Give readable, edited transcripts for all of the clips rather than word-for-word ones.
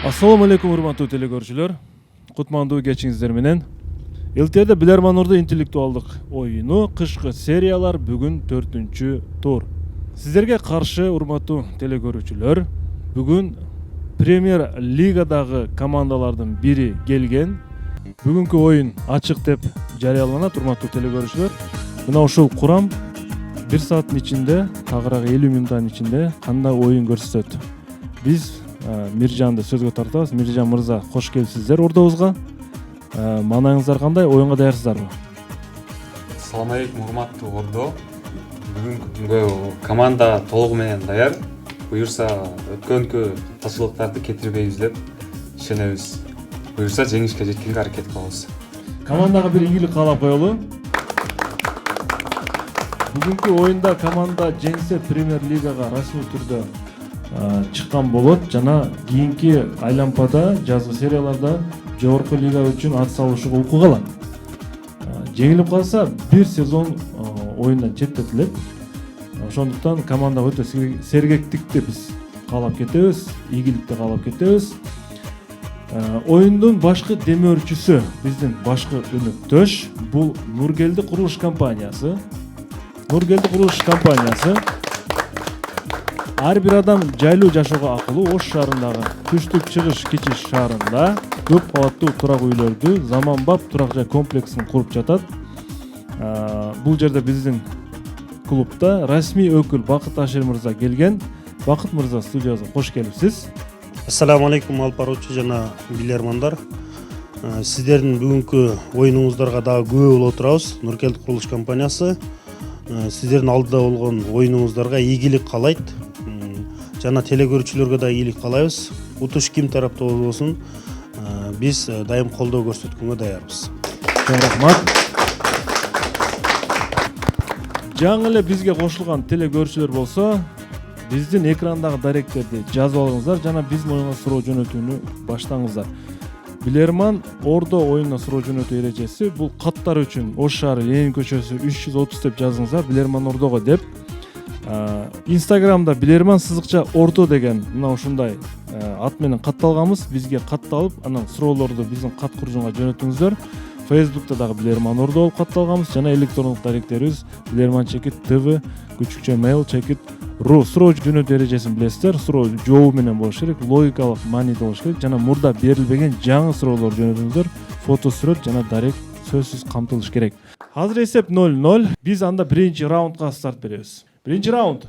Assalamu alaikum урматтуу телекөрүүчүлөр. Кутмандуу кечиңиздер менен. ЛТРде Билерман Орду интеллектуалдык оюну кышкы сериялар бүгүн 4-чү тур. Сиздерге каршы урматтуу телекөрүүчүлөр, бүгүн Премьер Лигадагы командалардын бири келген. Бүгүнкү оюн ачык деп жарыяланат урматтуу телекөрүүчүлөр. Мына ушул курам 1 сааттын ичинде, тагыраак 50 мүнөттүн ичинде кандай оюн көрсөтөт. Биз Миржанды сөзгө тартабыз. Миржан мырза, кош келипсиздер ордобузга. Маанаңыздар кандай? Оюнга даярсыздарбы? Assalamu alaikum урматтуу Ордо. Бүгүнкү күнгө команда толугу менен даяр. Буюрса өткөнкү ташчылыктарды кетирбейбиз деп ишенебиз. Буюрса жеңишке жеткенге аракет кылабыз. Командага бир ийгилик каалап коелу. Бүгүнкү оюнда команда жеңсе Премьер Лигага расмий түрдө чыккан болот жана кийинки айлампада, жазгы серияларда жогорку лига үчүн ат салышууга укук алат. Жеңилип калса бир сезон оюндан четтетилет. Ошондуктан командага өтө сергектикти биз каалап кетебиз, ийгиликти каалап кетебиз. Оюндун башкы демөөрчүсү, биздин башкы өнөктөш бул Нургелди курулуш компаниясы. Нургелди курулуш компаниясы ар бир адам жайлуу жашоого акылуу Ош шаарындагы түштүк чыгыш кичи шаарында көп кабаттуу турак үйлөрдү заманбап турак жай комплексин куруп жатат. Бул жерде биздин клубда расмий өкүл Бакыт Ашер мырза келген. Бакыт мырза, студиябызга кош келипсиз. Ассаламу алейкум алпароочу жана билермандар. Сиздердин бүгүнкү оюнуңуздарга дагы күбө болуп отурабыз. Нургелди курулуш компаниясы сиздердин алдыда болгон оюнуңуздарга ийгилик каалайт. Жана телекөрүүчүлөргө да ийгилик каалайбыз. Утуш ким тарапта болбосун, биз дайым колдоо көрсөткөнгө даярбыз. Рахмат. Жаңы эле бизге кошулган телекөрүүчүлөр болсо, биздин экрандагы даректерди жазып алыңыздар жана биздин оюнга суроо жөнөтүүнү баштаңыздар. Билерман Ордо оюнуна суроо жөнөтүү эрежеси бул каттар үчүн Ош шаары Ленин көчөсү 330 деп жазыңыздар, Билерман Ордого деп. Инстаграмда Билерман сызыкча Ордо деген мына ушундай ат менен катталганбыз. Бизге катталып, анан суроолорду биздин кат куржунга жөнөтүңүздөр. Фейсбукта дагы Билерман Ордо болуп катталганбыз жана электрондук даректерибиз Bilerman_tv _mail_ru. Суроо жөнөтүү эрежесин билесиздер. Суроо жообу менен болуш керек, логикалык мааниде болуш керек жана мурда берилбеген жаңы суроолор жөнөтүңүздөр. Фото сүрөт жана дарек сөзсүз камтылыш керек. Азыр эсеп 0-0. Биз анда биринчи раундга старт беребиз. Биринчи раунд.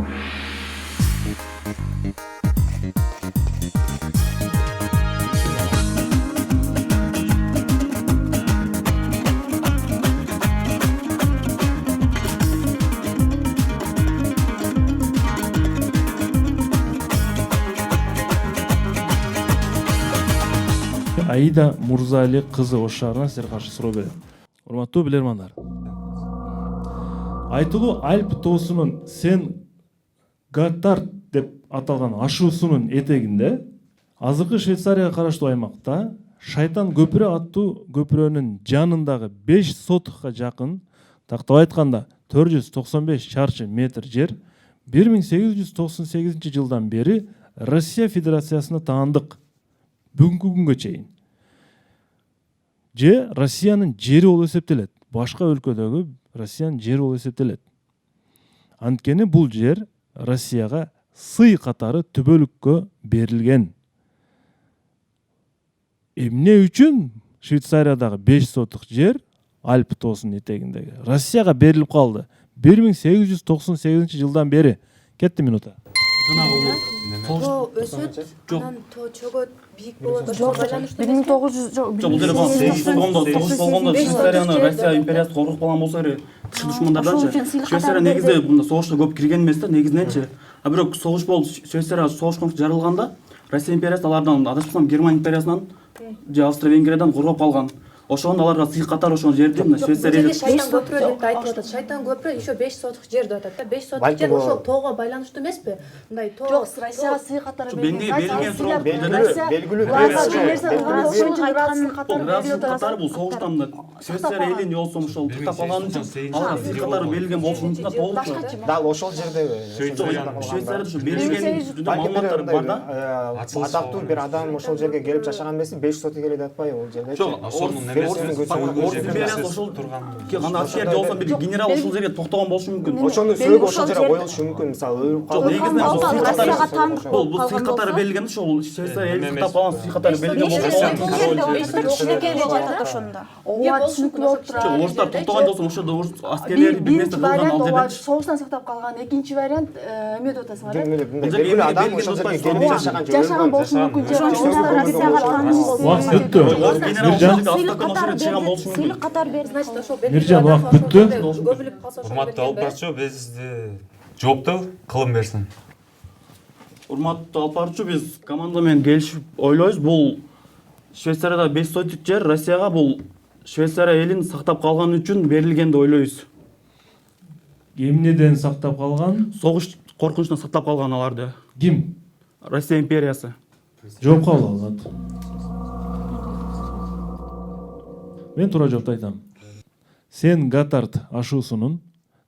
Аида Мурзали кызы Ош шаарынан сиздерге каршы суроо берет. Урматтуу билермандар. Айтылуу Альп тоосунун Сен Готард деп аталган ашуусунун этегинде, азыркы Швейцарияга караштуу аймакта Шайтан көпүрө аттуу көпүрөнүн жанындагы 5 сотукка жакын, тактап айтканда 495 чарчы метр жер 1898 жылдан бери Россия Федерациясына таандык. Бүгүнкү күнгө чейин же Россиянын жери болуп эсептелет. Башка өлкөдөгү Россиянын жери болуп эсептелет. Анткени бул жер Россияга сый катары түбөлүккө берилген. Эмне үчүн Швейцариядагы 5 сотук жер Альп тоосунун этегиндеги Россияга берилип калды? 1898 жылдан бери. Кетти минута. Өсөт, анан чөгөт, бийик болот. 1900 бул деле болгондо Швейцарияны Россия империясы коргоп калган болсо керек. Тышкы душмандардан Швейцария негизи мында согушка көп кирген эмес да, негизиненчи. А бирок согуш болуп Швейцария согуш жарылганда Россия империясы алардан адашпасам Германия империясынан же Австро-Венгриядан коргоп калган. ошондо аларга сый катары ошол жерди мына Бул Швейцария жерде шайтан көпүрө деп айтып атат. Шайтан көпүрө еще 5 соток жер деп атат да. 5 соток жер ошол тоого байланыштуу эмеспи? Мындай тоо. Жок, Россияга сый катары берилген суроо белгилүү сый катары бул согуштан мына Швейцария элин болсо ошол тыктап калган үчүн аларга сый катары берилген болушу мүмкүн да толук. Дал ошол жерде Швейцарияда ушу берилген жөнүндө маалыматтар бар да. атактуу бир адам ошол жерге келип жашаган эмеси 5 соток эле деп атпайбы ал жерде? Жок, Орус империясы ошол анда аскерде болсо бир генерал ошол жерге токтогон болушу мүмкүн. Ошонун сөөгү ошол жерге коюлушу мүмкүн, мисалы өлүп Жок, негизинен ошол сый Россияга катары тандык бул сый катары берилген ошол Швейцария эли тыктап калган сый катары берилген болушу. кичинекей деп атат ошондо. Ооба түшүнүктүү болуп Жок, турат. орустар токтогон болсо ошол орус аскерлери бир нерсе Биринчи кылган вариант ал ооба жерде. согуштан сактап калган, экинчи вариант эме деп атасыңар э? белгилүү адам ошол жерге келип жашаган же Жашаган болушу мүмкүн. Ошондо Россияга тандык болуп. Вакыт бүттү. Миржан, Сыйлык катары берди. Значит, ошол Миржан, убакыт бүттү. көбүлүп калса ошол урматтуу алып барчу, бизди жоопту кылым берсин. Урматтуу алып баруучу, биз команда менен келишип ойлойбуз. Бул Швейцарияда 5 соток жер Россияга бул Швейцария элин сактап калган үчүн берилген деп ойлойбуз. эмнеден сактап калган? Согуш коркунучунан сактап калган аларды. Ким? Россия империясы. Жооп кабыл алат. Мен туура жоопту айтам. Сен Готард ашуусунун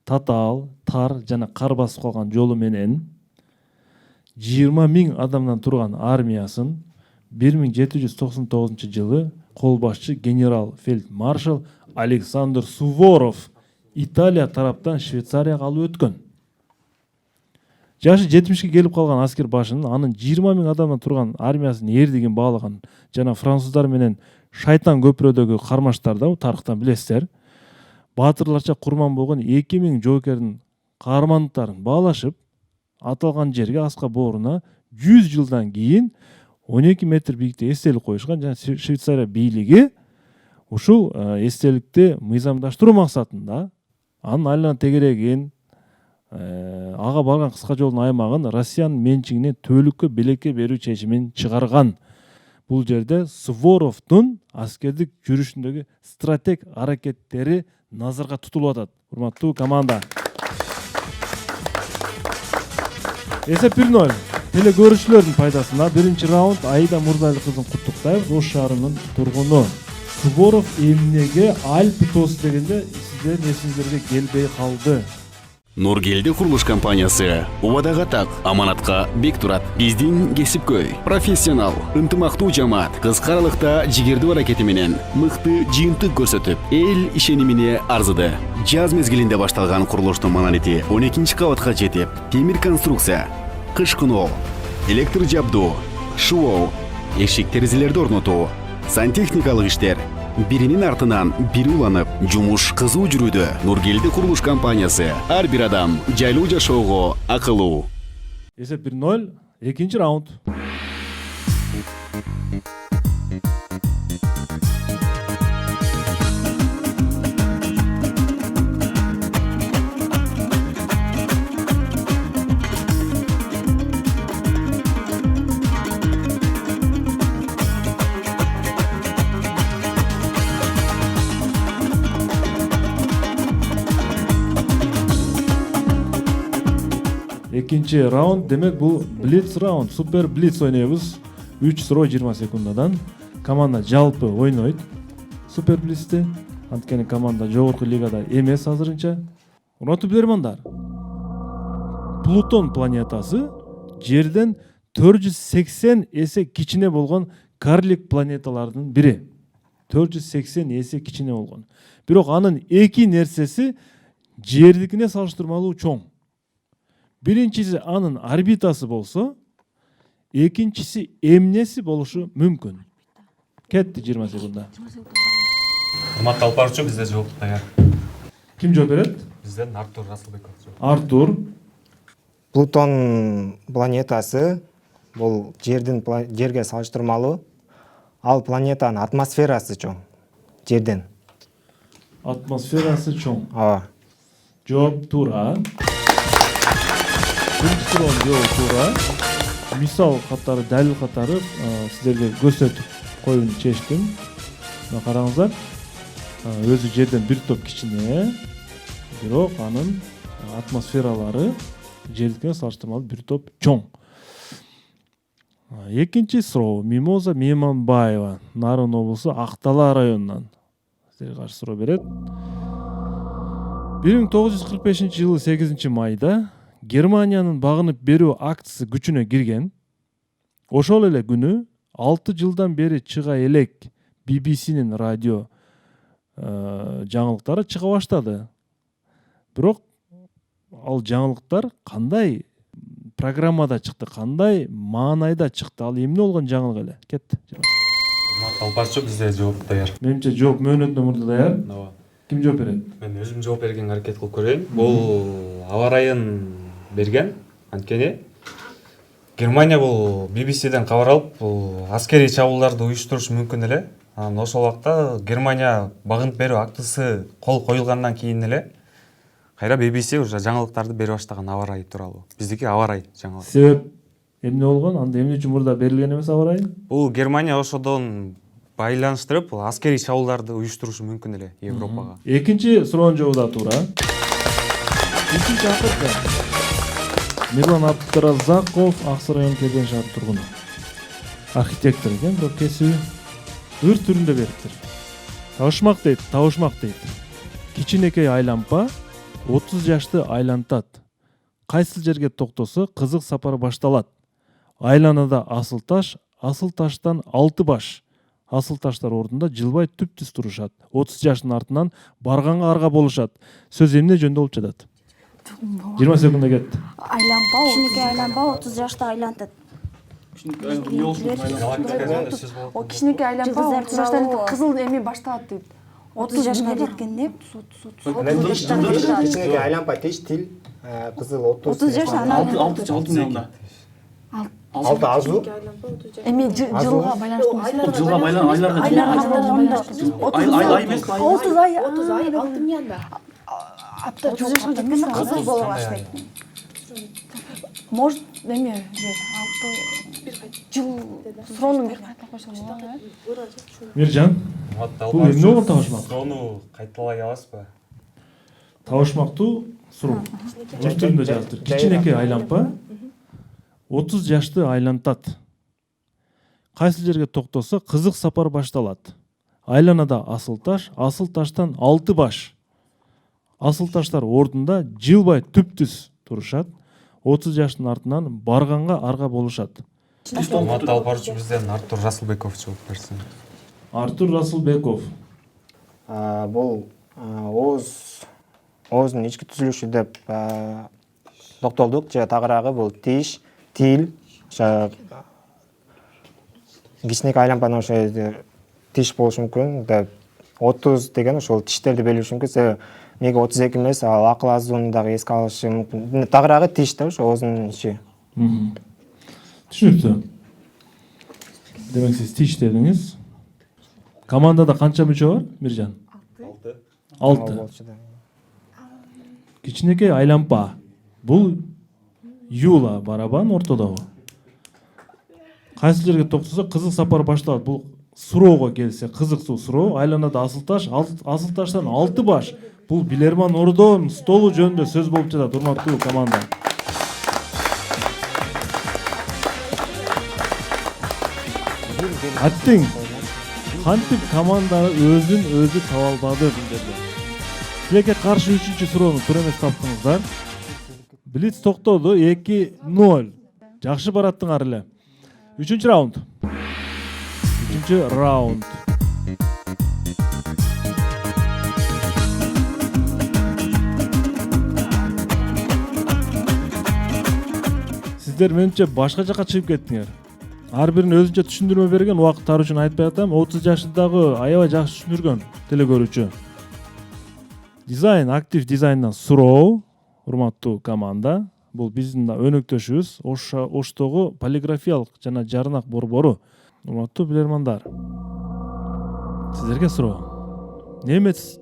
татаал, тар жана кар басып калган жолу менен 20 000 адамдан турган армиясын 1799-жылы кол башчы генерал фельдмаршал Александр Суворов Италия тараптан Швейцарияга алып өткөн. Жашы 70-ке келип калган аскер башынын анын 20 000 адамдан турган армиясын эрдигин баалаган жана француздар менен Шайтан көпүрөдөгү кармаштарда тарыхтан билесиздер. Баатырларча курман болгон 2000 жоокердин каармандыктарын баалашып, аталган жерге аска бооруна 100 жылдан кийин 12 метр бийиктикте эстелик коюшкан. Жана Швейцария бийлиги ушул эстеликти мыйзамдаштыруу максатында анын айлана тегерегин, ага барган кыска жолдун аймагын Россиянын менчигине төлүккө белекке берүү чечимин чыгарган. Бул жерде Суворовдун аскердик жүрүшүндөгү стратег аракеттери назарга тутулуп атат. Урматтуу команда. Эсеп 1-0. Телекөрүүчүлөрдүн пайдасына биринчи раунд Аида Мурзали кызын куттуктайбыз. Ош шаарынын тургуну. Суворов эмнеге Альпы тос дегенде сиздердин эсиңиздерге келбей калды? Нургелди курулуш компаниясы убадага так, аманатка бек турат. Биздин кесипкөй, профессионал, ынтымактуу жамаат кыска аралыкта жигердүү аракети менен мыкты жыйынтык көрсөтүп, эл ишенимине арзыды. Жаз мезгилинде башталган курулуштун монолити 12-кабатка жетип, темир конструкция, кыш кыноо, электр жабдуу, шуу, эшик терезелерди орнотуу, сантехникалык иштер биринин артынан бири уланып, жумуш кызуу жүрүүдө. Нургелди курулуш компаниясы ар бир адам жайлуу жашоого акылуу. Эсеп 1-0. Экинчи раунд. Экинчи раунд, демек бул блиц раунд, супер блиц ойнойбуз. 3 суроо 20 секундадан. Команда жалпы ойнойт. Супер блицти. Анткени команда жогорку лигада эмес азырынча. Урматтуу билермандар. Плутон планетасы Жерден 480 эсе кичине болгон карлик планеталардын бири. 480 эсе кичине болгон. Бирок анын эки нерсеси Жердикине салыштырмалуу чоң. Биринчиси анын орбитасы болсо, экинчиси эмнеси болушу мүмкүн. Кетти 20 секунда. Урматтуу алып баруучу, бизде жооп даяр. Ким жооп берет? Бизден Артур Расылбеков. Артур. Плутон планетасы бул жерге салыштырмалуу. Ал планетанын атмосферасы чоң. Жерден. Атмосферасы чоң. Ооба. Жооп туура. Биринчи суроонун жообу туура. Мисал катары, далил катары сиздерге көрсөтүп коюуну чечтим. мына караңыздар, өзү жерден бир топ кичине, бирок анын атмосфералары жердикине салыштырмалуу бир топ чоң. Экинчи суроо Мимоза Мейманбаева, Нарын облусу Актала районунан сизерге каршы суроо берет. 1945-жылы 8 майда Германиянын багынып берүү актысы күчүнө кирген. Ошол эле күнү 6 жылдан бери чыга элек BBC-нин радио жаңылыктары чыга баштады. Бирок ал жаңылыктар кандай программада чыкты, кандай маанайда чыкты, ал эмне болгон жаңылык эле? Кетти. Албашчы бизде жооп даяр. Менимче жооп мөөнөтүнөн мурда даяр. Ким жооп берет? Мен өзүм жооп бергенге аракет кылып көрөйүн. Бул аба ырайын берген. Анткени Германия бул BBC-ден кабар алып, бул аскерий чабуулдарды уюштурушу мүмкүн эле. Анан ошол убакта Германия багынып берүү актысы кол коюлгандан кийин эле кайра BBC уже жаңылыктарды бере баштаган аба ырайы тууралуу. Биздики аба ырайы жаңылык. Себеп эмне болгон? Анда эмне үчүн мурда берилген эмес аба ырайы? Бул Германия ошодон байланыштырып, бул аскерий чабуулдарды уюштурушу мүмкүн эле Европага. Экинчи суроонун жообу да туура. Үчүнчү акыркы Мирлан Абдыразаков, Аксы район Керден шаар тургуну. Архитектор экен, бирок кесиби ыр түрүндө бериптир. Табышмак дейт. Кичинекей айлампа 30 жашты айлантат. Кайсыл жерге токтосо кызык сапар башталат. Айланада асыл таштан 6 баш. Асыл таштар ордунда жылбай түп-түз турушат. 30 жаштын артынан барганга арга болушат. Сөз эмне жөнүндө болуп жатат? 20 секунда кетти. Кичинекей айланпа 30 жашта айлантат. Кичинекей айланпа 30 жаштан кызыл эми башталат дейт. 30 жашка жеткенде Кичинекей айланпа тил, кызыл 30 жаш алты миллионда. Алты азу. Эми жылга байланыштуу. Жылга байланыштуу. Ай эмес. 30 ай 6 миллионда. апта 30 жашка жеткенде кызыл боло баштайт. Может, эме жыл суроону бир кайталап койсоң болот. Миржан, бул эмне болгон табышмак? Суроону кайталай аласызбы? Табышмактуу суроо. Ыр түрүндө жазыптыр. Кичинекей айланпа 30 жашты айлантат. Кайсы жерге токтосо кызык сапар башталат. Айланада асыл таштан 6 баш. Асыл таштар ордунда жылбай түп-түз турушат. 30 жаштын артынан барганга арга болушат. Алматы албаруучу бизден Артур Расылбеков жооп берсин. Артур Расылбеков. Бул ооздун ички түзүлүшү деп токтолдук. Же тагыраагы бул тиш, тил, кичинекей айланпанын ошо тиш болушу мүмкүн деп 30 деген ошол тиштерди белгилеши мүмкүн. Себеби неге 32 эмес, ал акыл азууну дагы эске алышы мүмкүн. Тагыраагы тиш да ошо ооздун ичи. Түшүнүктүү. Демек сиз тиш дедиңиз. Командада канча мүчө бар, Миржан? 6. Кичинекей айланпа. Бул Юла барабан ортодогу. Кайсы жерге токтосо кызык сапар башталат. Бул суроого келсе, кызыктуу суроо. Айланада асыл таштан 6 баш. Бул Билерман Ордон столу жөнүндө сөз болуп жатат, урматтуу команда. Аттың кантип команда өзүн таба албады бул жерде. Силерге каршы 3-чү суроону туура эмес таптыңыздар. Блиц токтоду 2-0. Жакшы бараттыңар эле. 3-чү раунд. 3-чү раунд. Сиздер менимче башка жака чыгып кеттиңер. Ар бирин өзүнчө түшүндүрмө берген, убакыттары үчүн айтпай атам. 30 жаштагы аябай жакшы түшүндүргөн телекөрүүчү. Дизайн, актив дизайндан суроо, урматтуу команда. Бул биздин да өнөктөшүбүз, Оштогу полиграфиялык жана жарнак борбору. Урматтуу билермандар. Сиздерге суроо. Немец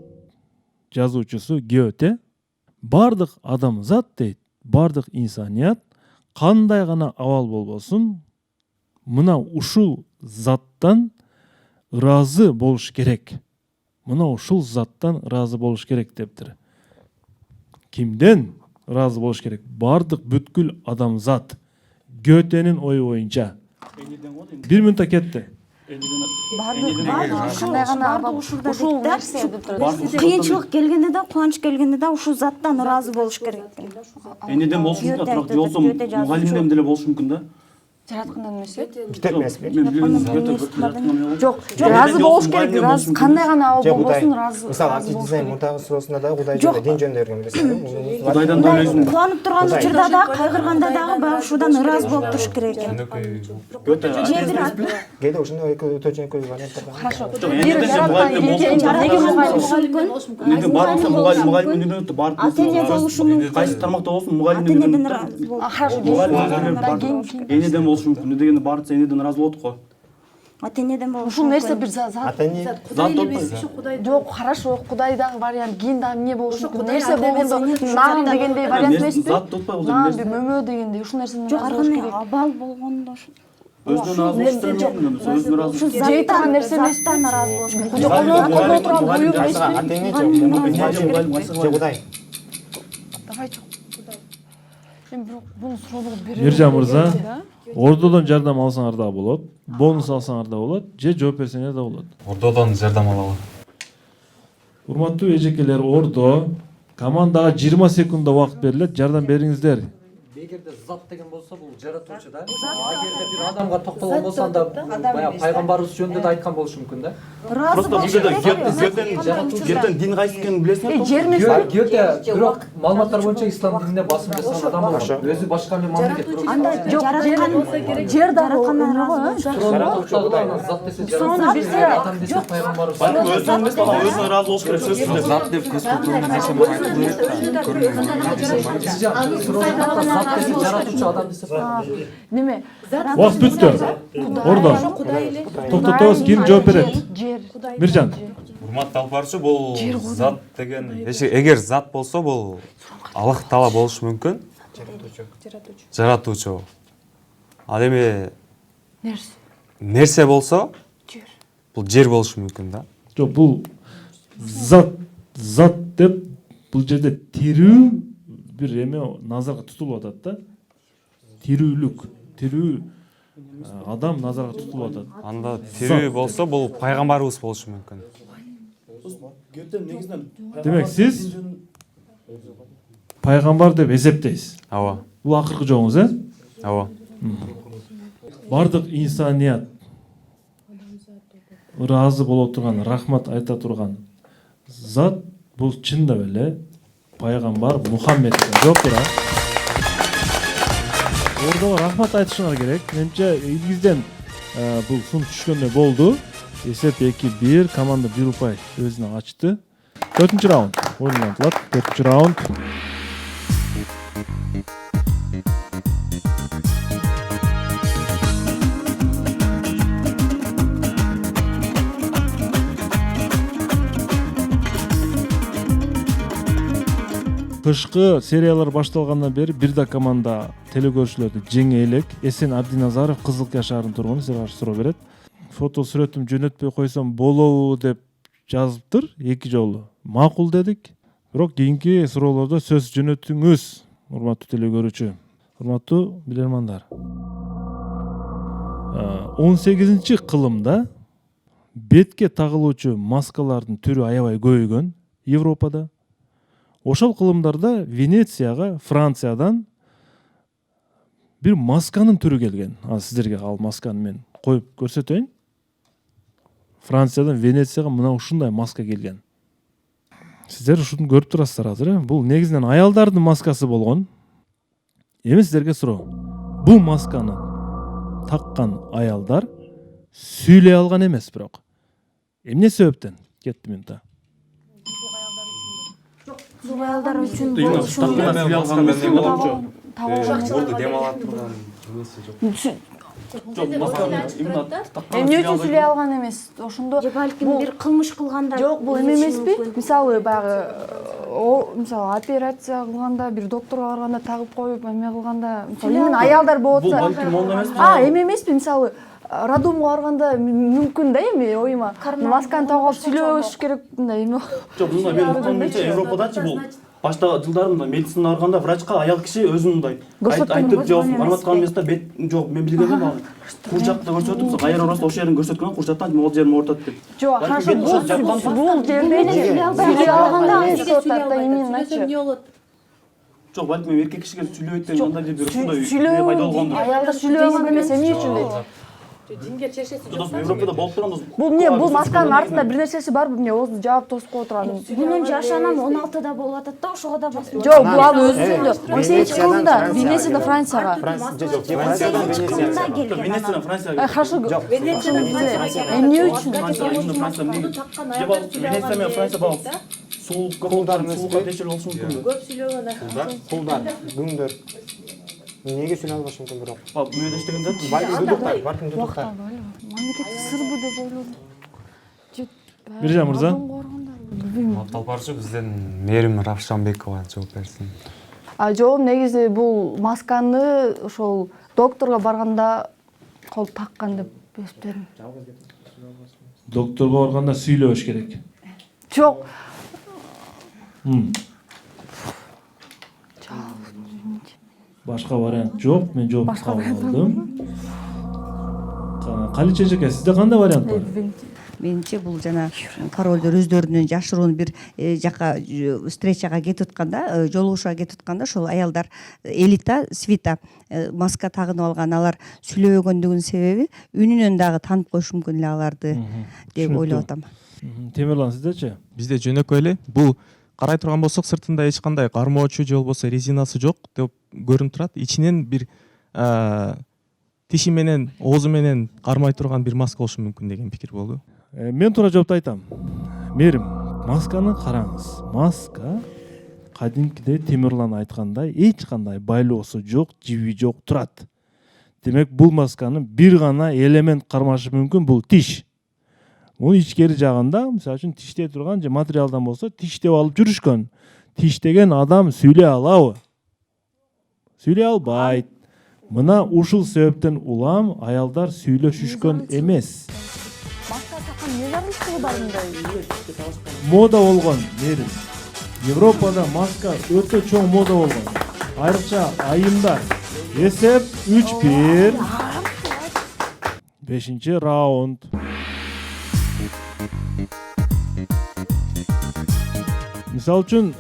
жазуучусу Гёте бардык адамзат дейт, бардык инсаният кандай гана абал болбосун, мына ушул заттан ыраазы болуш керек. Мына ушул заттан ыраазы болуш керек дептир. Кимден ыраазы болуш керек? Бардык бүткүл адамзат. Гетенин ою боюнча. 1 минутта кетти. ушул кыйынчылык келгенде да кубаныч келгенде да ушул заттан ыраазы болуш керек. Энеден болушу мүмкүн, бирок болсо мугалимден деле болушу мүмкүн да. Жараткандан эмеспи? Мектеп эмеспи? Жок, ыраазы болуш керек. Ыраазы кандай гана болбосун ыраазы. Мисалы ати-дизайн мунтагы суроосунда да Кудай жөнүндө дин жөнүндө берген билесиңби? Кудайдан да ойлойсуң. Кубанып турган учурда да, кайгырганда дагы баягы ушудан ыраазы болуп туруш керек экен. Кээде ошондой өтө жөнөкөй варианттар бар. Хорошо. Энеден мугалимден болушу мүмкүн. Энеден баардык мугалимден үйрөнөт, баардык. Ата-эне болушу мүмкүн. Кайсы тармакта болсун мугалимден Ата-энеден үйрөнөт. ыраазы болуш. Хорошо. Энеден болушу мүмкүн. Дегенде баардык энеден ыраазы болот го. Ата-энеден болуш. Ушул нерсе бир зат. Ата-эне Зат емес, ушу Кудай. Жок, хорошо, Кудай дагы вариант, кийин дагы эмне болушу мүмкүн. Нерсе болгондо нан дегендей вариант эмеспи? Зат топпой болду. Нан, мөмө дегендей ушул нерседен Жок, ыраазы ар болуш кандай керек. абал болгондо Өзүнөн ыраазы болуш мүмкүн. Өзүнөн ыраазы. ушул Жей турган нерсе эмес. заттан ыраазы болуш керек. Жок, колдоп турган буюк эмеспи? ата-эне же Кудай. Давайте. Эми бирок буну суроолорго бере. Миржан мырза, ордодон жардам алсаңар да болот, бонус алсаңар да болот, же жооп берсеңер да болот. Ордодон жардам алалы. Урматтуу эжекелер, ордо командага 20 секундда убакыт берилет, жардам бериңиздер. Эгерде зат деген болсо бул жаратуучу да. Эгерде бир адамга токтолгон болсо анда баягы пайгамбарыбыз жөнүндө да айткан болушу мүмкүн да. Просто бул жерде Гетен дин кайсы экенин билесиңер? Жер эмес. Гете бирок маалыматтар боюнча ислам дининде басым жасаган адам болгон. Өзү башка мамлекет бирок. Анда Жок, жер дагы эмне го? Жаратуучу да зат десе жаратуучу. Адам десе пайгамбарыбыз. Балким өзүнөн эмес, өзүнө ыраазы болуш керек сөзсүз. Зат деп көз көргөн нерсе бар айтып берет. Зат десе жаратуучу, адам десе пайгамбар. Неме? Убакыт бүттү. Ордо. Токтотобуз, ким жооп берет? Жер. Миржан. Урматтуу алып баруучу, бул зат деген эгер зат болсо бул Аллах Таала болушу мүмкүн. Жаратуучу. Ал эми нерсе болсо бул жер болушу мүмкүн да. Жок, бул зат деп бул жерде тирүү бир эме назарга тутулуп атат да. Тирүүлүк, тирүү адам назарга тутулуп атат. Анда тирүү болсо бул пайгамбарыбыз болушу мүмкүн. Гетен негизинен Демек сиз пайгамбар деп эсептейсиз. Ооба. Бул акыркы жообуңуз, Ооба. Бардык инсаният ыраазы боло турган, рахмат айта турган зат бул чындап эле пайгамбар Мухаммед экен. Жооп бер. Ордого рахмат айтышыңар керек. Менимче илгизден бул сунуш түшкөндөй болду. Эсеп 2-1, команда 1 упай өзүнө ачты. 4-чү раунд ойнолот. 4-чү раунд. Кышкы сериялар башталгандан бери бир да команда телекөрүүчүлөрдү жеңе элек. Эсен Абдиназаров Кызылкия шаарынын тургуну силерге каршы суроо берет. Фото сүрөтүм жөнөтпөй койсом болобу деп жазыптыр 2 жолу. Макул дедик. Бирок кийинки суроолордо сөз жөнөтүңүз, урматтуу телекөрүүчү. Урматтуу билермандар. 18-чи кылымда бетке тагылуучу маскалардын түрү аябай көбөйгөн Европада. Ошол кылымдарда Венецияга Франциядан бир масканын түрү келген. Сиздерге ал масканы мен коюп көрсөтөйүн. Франциядан Венецияга мына ушундай маска келген. Сиздер ушуну көрүп турасыздар азыр, Бул негизинен аялдардын маскасы болгон. Эми сиздерге суроо. Бул масканы таккан аялдар сүйлөй алган эмес бирок. Эмне себептен? Кетти минута. Бул аялдар үчүн Ордо дем ала турган нерсе жок. Эмне үчүн сүйлөй алган эмес? Ошондо же балким бир кылмыш кылганда. Жок, бул эме эмеспи? Мисалы баягы мисалы операция кылганда, бир докторго барганда тагып коюп, эме кылганда, мисалы эмне аялдар болот. Бул балким мондо эмеспи? Эме эмеспи? Мисалы роддомго барганда мүмкүн да эми оюма. Масканы тагып алып сүйлөбөш керек мындай эме. Жок, мындай менин укканымча Европадачы бул башта жылдары мындай медицина барганда врачка аял киши өзүн мындай айтып жооп барып аткан эмес бет жок мен билгем эмес курчакты көрсөтүп кайра ураса ошол жерин көрсөткөн курчактан могул жерим оорутат деп. Жок, хорошо, бул жерде сүйлөй алганда айтып атат да именно. Жок, балким эркек кишиге сүйлөбөйт деген андай бир ушундай пайда болгондур. Аялдар сүйлөй алган эмес, эмне үчүн дейт? Жингер чешеси жок. Европада болуп турган. Бул эмне, бул масканын артында бир нерсеси барбы? Эмне оозду жаап тосуп коюп турган? Менин жаш анам 16да болуп атат да, ошого да басып. Жок, бул ал өзүндө. 18 кылында Венецияда Францияга. Венециядан Францияга. Хорошо. Эмне үчүн? Венеция менен Франция багып. Кулдар тешил болушу мүмкүн. Көп сүйлөгөн кулдар күндөр эмнеге сүйлөй албашы мүмкүн бирок мүйдө иштегенде балким дудуктар мамлекеттик сырбы деп ойлодум. Биржан мырза. Талбарчы бизден Мээрим Равшанбекова жооп берсин. Жооп негизи бул масканы ошол докторго барганда кол таккан деп эсептедим. Докторго барганда сүйлөбөш керек. Жок. Башка вариант жок, мен жооп кабыл алдым. Калич эжеке, сизде кандай вариант бар? Менимче бул жана королдор өздөрүнөн жашыруун бир жака встречага кетип атканда, жолугушууга кетип атканда ошол аялдар элита, свита маска тагынып алган, алар сүйлөбөгөндүгүнүн себеби үнүнөн дагы таанып коюш мүмкүн эле аларды деп ойлоп атам. Темирлан, сиздечи? Бизде жөнөкөй эле бул карай турган болсок сыртында эч кандай кармоочу же болбосо резинасы жок деп көрүнүп турат. Ичинен бир тиши менен, оозу менен кармай турган бир маска болушу мүмкүн деген пикир болду. Мен туура жоопту айтам. Мээрим, масканы караңыз. Маска кадимкиде Темирлан айткандай эч кандай байлоосу жок, жиби жок турат. Демек бул масканын бир гана элемент кармашы мүмкүн, бул тиш. Муну ичкери жагында, мисалы үчүн тиштей турган же материалдан болсо тиштеп алып жүрүшкөн. Тиштеген адам сүйлөй алабы? Сүйлөй албайт. Мына ушул себептен улам аялдар сүйлөшүшкөн эмес. Маска таккан эмне зарылчылыгы бар мындай? Мода болгон, Мээрим. Европада маска өтө чоң мода болгон. Айрыкча айымдар. Эсеп 3-1. 5-чи раунд. Мисалы үчүн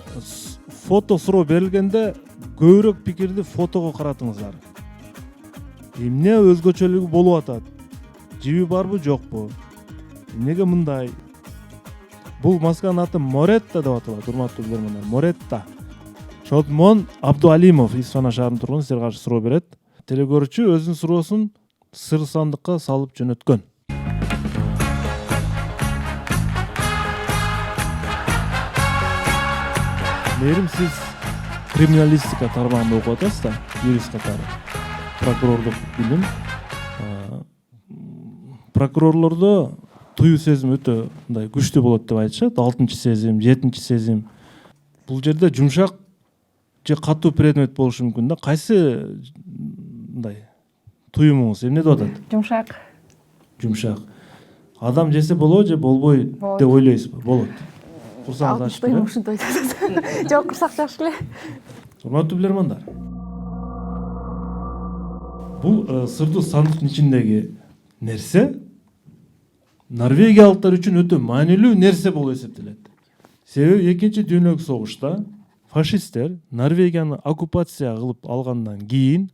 фото суроо берилгенде көбүрөөк пикирди фотого каратыңыздар. Эмне өзгөчөлүгү болуп атат? Жиби барбы, жокпу? Эмнеге мындай? Бул масканын аты Моретта деп аталат, урматтуу көрөрмандар. Моретта. Шотмон Абдуалимов Исфана шаарынын тургуну силерге каршы суроо берет. Телекөрүүчү өзүнүн суроосун сыр сандыкка салып жөнөткөн. Мээрим, сиз криминалистика тармагында окуп атасыз да, юрист катары. Прокурорлук билим. Прокурорлордо туюу сезим өтө мындай күчтүү болот деп айтышат. 6-чы сезим, 7-чи сезим. Бул жерде жумшак же катуу предмет болушу мүмкүн да. Кайсы мындай туюмуңуз эмне деп атат? Жумшак. Жумшак. Адам жесе болобу же болбой деп ойлойсузбу? Болот. Курсаңыз ачып берем. Жок, курсак жакшы эле. Урматтуу билермандар. Бул сырдуу сандыктын ичиндеги нерсе норвегиялыктар үчүн өтө маанилүү нерсе болуп эсептелет. Себеби 2-чи дүйнөлүк согушта фашисттер Норвегияны оккупация кылып алгандан кийин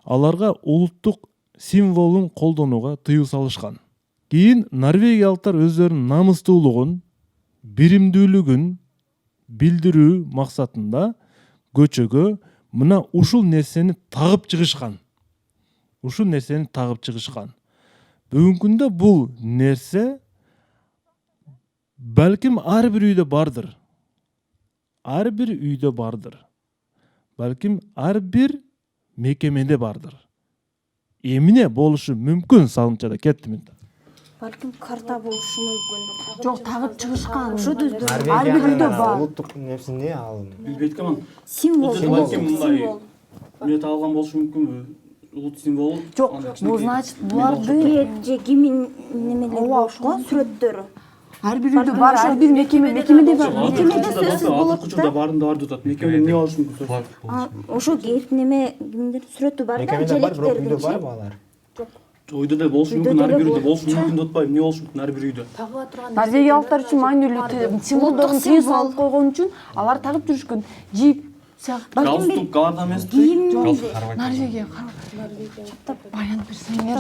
аларга улуттук символун колдонууга тыюу салышкан. Кийин норвегиялыктар өздөрүнүн намыстуулугун, биримдүүлүгүн билдирүү максатында көчөгө мына ушул нерсени тагып чыгышкан. Бүгүнкү күндө бул нерсе балким ар бир үйдө бардыр. Балким ар бир мекемеде бардыр. Эмне болушу мүмкүн салымчада кеттим. Балким карта болушу мүмкүн. Жок, тагып чыгышкан. Ошо дүздү. Ар бир үйдө бар. Улуттук нерсене ал. Билбейт экенмин. Символ. Эмне таалган болушу мүмкүнбү? улут символ. Жок, бул значит булардын Бет же кимин немелери болуш го, сүрөттөрү. ар бир үйдө бар, ошол бир мекемеде бар. Мекемеде сөзсүз болот Окуучуда да. баарында атат. Мекеме эмне болуш мүмкүн? Ошо кээп неме кимдер сүрөтү бар да, Мекемеде бар, бирок үйдө желектердинчи. барбы алар? Ойдо да болушу мүмкүн, ар бир үйдө болушу мүмкүн деп атпайбы? Эмне болушу мүмкүн ар бир үйдө? Тагыла турган норвегиялыктар үчүн маанилүү символдорун тез алып койгон үчүн алар тагып жүрүшкөн. Жип сыяктуу. Галстук галарда эмеспи? Норвегия баянып берсеңер.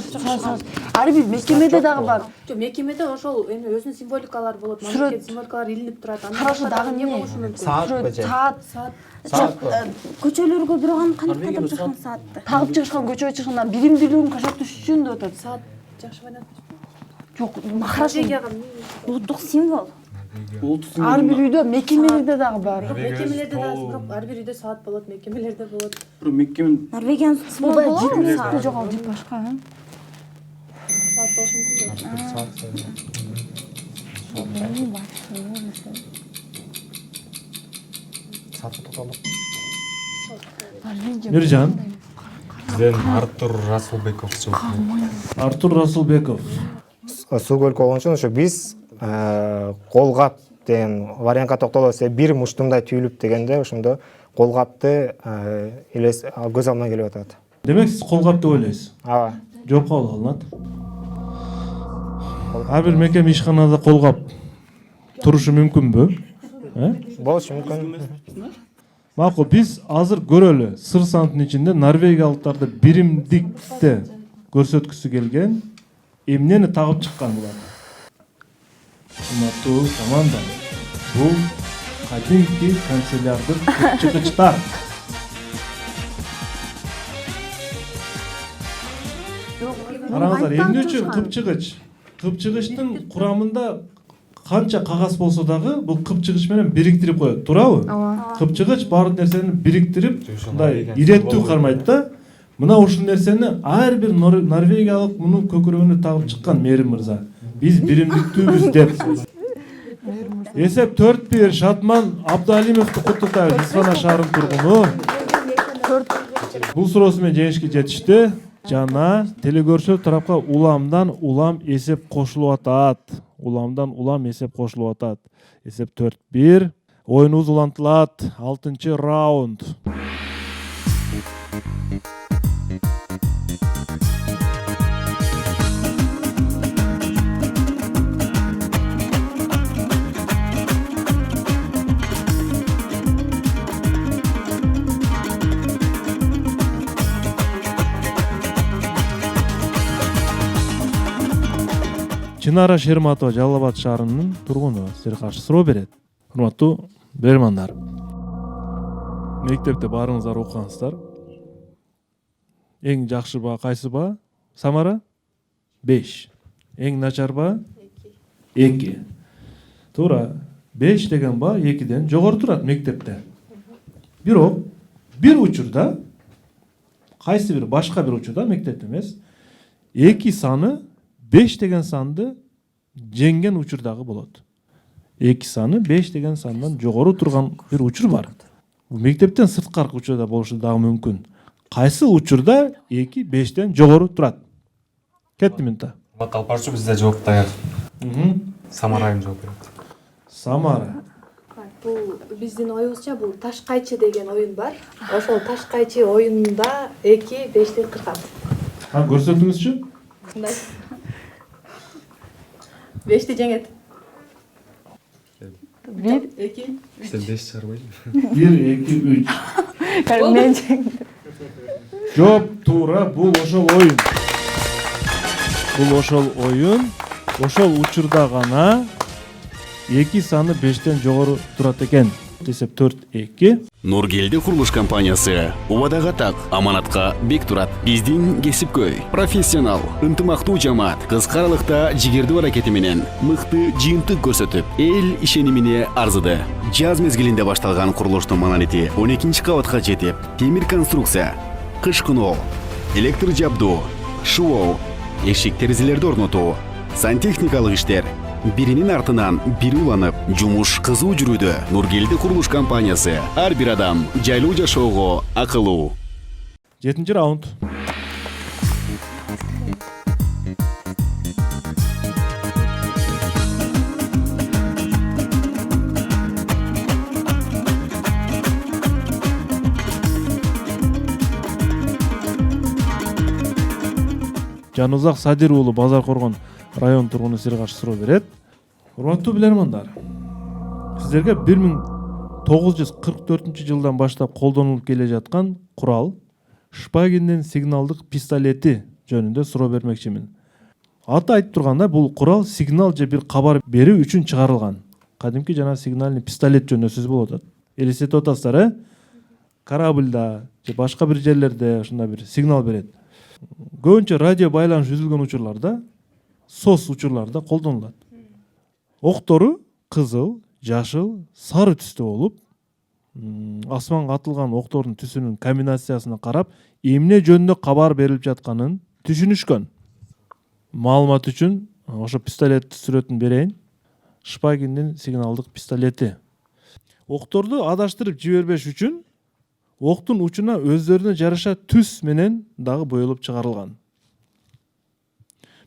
Ар бир мекемеде дагы бар. Жок, мекемеде ошол эми өзүнүн символикалары болот. Сүрөт. Мамлекет символикалары илинип турат. Хорошо, дагы эмне эмне? болушу мүмкүн? Саат же? Саат. Көчөлөргө бирок аны кантип катып чыккан саатты? Тагып чыгышкан көчөгө чыккандан биримдүүлүгүн көрсөтүш үчүн деп атат. Саат жакшы байланып. Жок, хорошо. Норвегияга Улуттук символ. Ар бир үйдө мекемелерде дагы бар. мекемелерде да бирок ар бир үйдө саат болот, мекемелерде болот. Бирок мекеме Норвегиянын символу Бул болобу? жип жок, ал жип башка. Саат болушу мүмкүн. Миржан, Бизден Артур Расулбеков чыгып. Артур Расулбеков. Суу көлкү болгон үчүн ошо биз колгап деген вариантка токтолобуз. Бир муштумдай түйүлүп дегенде ошондо колгапты элес көз алдыма келип атат. Демек сиз колгап деп ойлойсуз. Ооба. Жооп кабыл алынат. Ар бир мекеме ишканада колгап турушу мүмкүнбү? Болушу мүмкүн. Макул, биз азыр көрөлү. Сыр санаттын ичинде норвегиялыктарды биримдикте көрсөткүсү келген эмнени тагып чыккан булар? Урматтуу команда, бул кадимки канцелярдык кыпчыгычтар. Караңыздар, эмне үчүн кыпчыгыч? Кыпчыгычтын курамында канча кагаз болсо дагы бул кыпчыгыч менен бириктирип коет, туурабы? Кыпчыгыч баардык нерсени бириктирип, мындай иреттүү кармайт да. Мына ушул нерсени ар бир норвегиялык мунун көкүрөгүнө тагып чыккан Мээрим мырза. Биз биримдиктүүбүз деп. Эсеп 4-1 Шатман Абдалимовду куттуктайбыз. Исфана шаарынын тургуну. Бул суроосу менен жеңишке жетишти. Жана телекөрсө тарапка уламдан улам эсеп кошулуп атат. Уламдан улам эсеп кошулуп атат. Эсеп 4-1. Оюнубуз улантылат. 6-чы раунд. Чынара Шерматова Жалал Абад шаарынын тургуну силерге каршы суроо берет. Урматтуу бермандар. Мектепте баарыңыздар окугансыздар. Эң жакшы баа кайсы баа? Самара? 5. Эң начар баа? 2. Туура. 5 деген баа 2ден жогору турат мектепте. Бирок бир учурда кайсы бир башка бир учурда мектепте эмес 2 саны 5 деген санды жеңген учур дагы болот. 2 саны 5 деген сандан жогору турган бир учур бар. Бул мектептен сырткаркы учурда болушу дагы мүмкүн. Кайсы учурда 2 5ден жогору турат? Кетти минута. Алпарчу бизде жооп даяр. Самара айым жооп берет. Самара. Бул биздин оюбузча бул Ташкайчы деген оюн бар. Ошол Ташкайчы оюнунда 2 5ти кыркат. Көрсөтүңүзчү? Мындай. 5ти жеңет. 1 2 Сен 5 чыгарбайсың. 1 2 3. Мен жеңдим. Жооп туура, бул ошол оюн. Бул ошол оюн, ошол учурда гана 2 саны 5ден жогору турат экен. Эсеп 4-2. Нургелди курулуш компаниясы убадага так, аманатка бек турат. Биздин кесипкөй, профессионал, ынтымактуу жамаат, кыска аралыкта жигердүү аракети менен мыкты жыйынтык көрсөтүп, эл ишенимине арзыды. Жаз мезгилинде башталган курулуштун маналити 12-кабатка жетип, темир конструкция, кыш куноо, электр жабдуу, шуу, эшик терезелерди орнотуу, сантехникалык иштер биринин артынан бири уланып, жумуш кызуу жүрүүдө. Нургелди курулуш компаниясы ар бир адам жайлуу жашоого акылуу. 7-чи раунд. Жанузак Садир уулу Базар Коргон район тургуну сизге каршы суроо берет. Урматтуу билермандар, сиздерге 1944-жылдан баштап колдонулуп келе жаткан курал Шпагиндин сигналдык пистолети жөнүндө суроо бермекчимин. Аты айтып турганда, бул курал сигнал же бир кабар берүү үчүн чыгарылган. Кадимки жана сигнальный пистолет жөнүндө сөз болуп атат. Элестетип атасыздар, корабльда же башка бир жерлерде ушундай бир сигнал берет. Көбүнчө радио байланыш үзүлгөн учурларда, сос учурларда колдонулат. Октору кызыл, жашыл, сары түстө болуп, асманга атылган октордун түсүнүн комбинациясына карап, эмне жөнүндө кабар берилип жатканын түшүнүшкөн. Маалымат үчүн ошо пистолет сүрөтүн берейин. Шпагиндин сигналдык пистолети. Окторду адаштырып жибербеш үчүн октун учуна өздөрүнө жараша түс менен дагы боелуп чыгарылган.